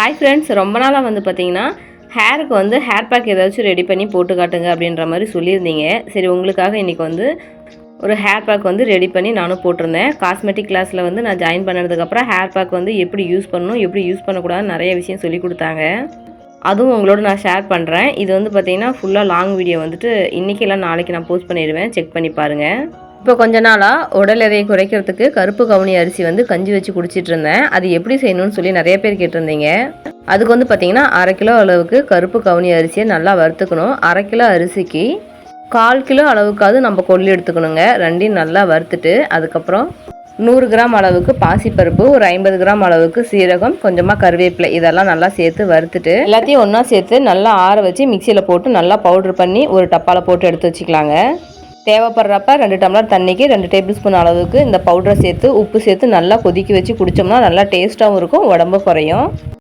Hi friends, ரொம்ப நாளாக வந்து பார்த்தீங்கன்னா ஹேருக்கு வந்து ஹேர் பேக் ஏதாச்சும் ரெடி பண்ணி போட்டு காட்டுங்க அப்படின்ற மாதிரி சொல்லியிருந்தீங்க. சரி, உங்களுக்காக இன்றைக்கி வந்து ஒரு ஹேர் பேக் வந்து ரெடி பண்ணி நானும் போட்டிருந்தேன். காஸ்மெட்டிக் கிளாஸில் வந்து நான் ஜாயின் பண்ணதுக்கப்புறம் ஹேர் பேக் வந்து எப்படி யூஸ் பண்ணணும், எப்படி யூஸ் பண்ணக்கூடாதுன்னு நிறைய விஷயம் சொல்லி கொடுத்தாங்க. அதுவும் உங்களோட நான் ஷேர் பண்ணுறேன். இது வந்து பார்த்திங்கன்னா ஃபுல்லாக லாங் வீடியோ வந்துட்டு இன்றைக்கி இல்லை நாளைக்கு நான் போஸ்ட் பண்ணிடுவேன். செக் பண்ணி பாருங்கள். இப்போ கொஞ்ச நாளாக உடல் எடையை குறைக்கிறதுக்கு கருப்பு கவுனி அரிசி வந்து கஞ்சி வச்சு குடிச்சிட்டு இருந்தேன். அது எப்படி செய்யணும்னு சொல்லி நிறைய பேர் கேட்டிருந்தீங்க. அதுக்கு வந்து பார்த்திங்கன்னா 1/2 கிலோ அளவுக்கு கருப்பு கவுனி அரிசியை நல்லா வறுத்துக்கணும். 1/2 கிலோ அரிசிக்கு 1/4 கிலோ அளவுக்காவது நம்ம கொள்ளி எடுத்துக்கணுங்க. ரெண்டையும் நல்லா வறுத்துட்டு அதுக்கப்புறம் 100 கிராம் அளவுக்கு பாசிப்பருப்பு, ஒரு 50 கிராம் அளவுக்கு சீரகம், கொஞ்சமாக கருவேப்பிலை இதெல்லாம் நல்லா சேர்த்து வறுத்துட்டு எல்லாத்தையும் ஒன்றா சேர்த்து நல்லா ஆற வச்சு மிக்சியில் போட்டு நல்லா பவுட்ரு பண்ணி ஒரு டப்பாவில் போட்டு எடுத்து வச்சுக்கலாங்க. தேவைப்படுறப்ப 2 டம்ளர் தண்ணிக்கு 2 டேபிள் ஸ்பூன் அளவுக்கு இந்த பவுடரை சேர்த்து உப்பு சேர்த்து நல்லா கொதிக்க வச்சு குடித்தோம்னா நல்லா டேஸ்ட்டாகவும் இருக்கும், உடம்பு குறையும்.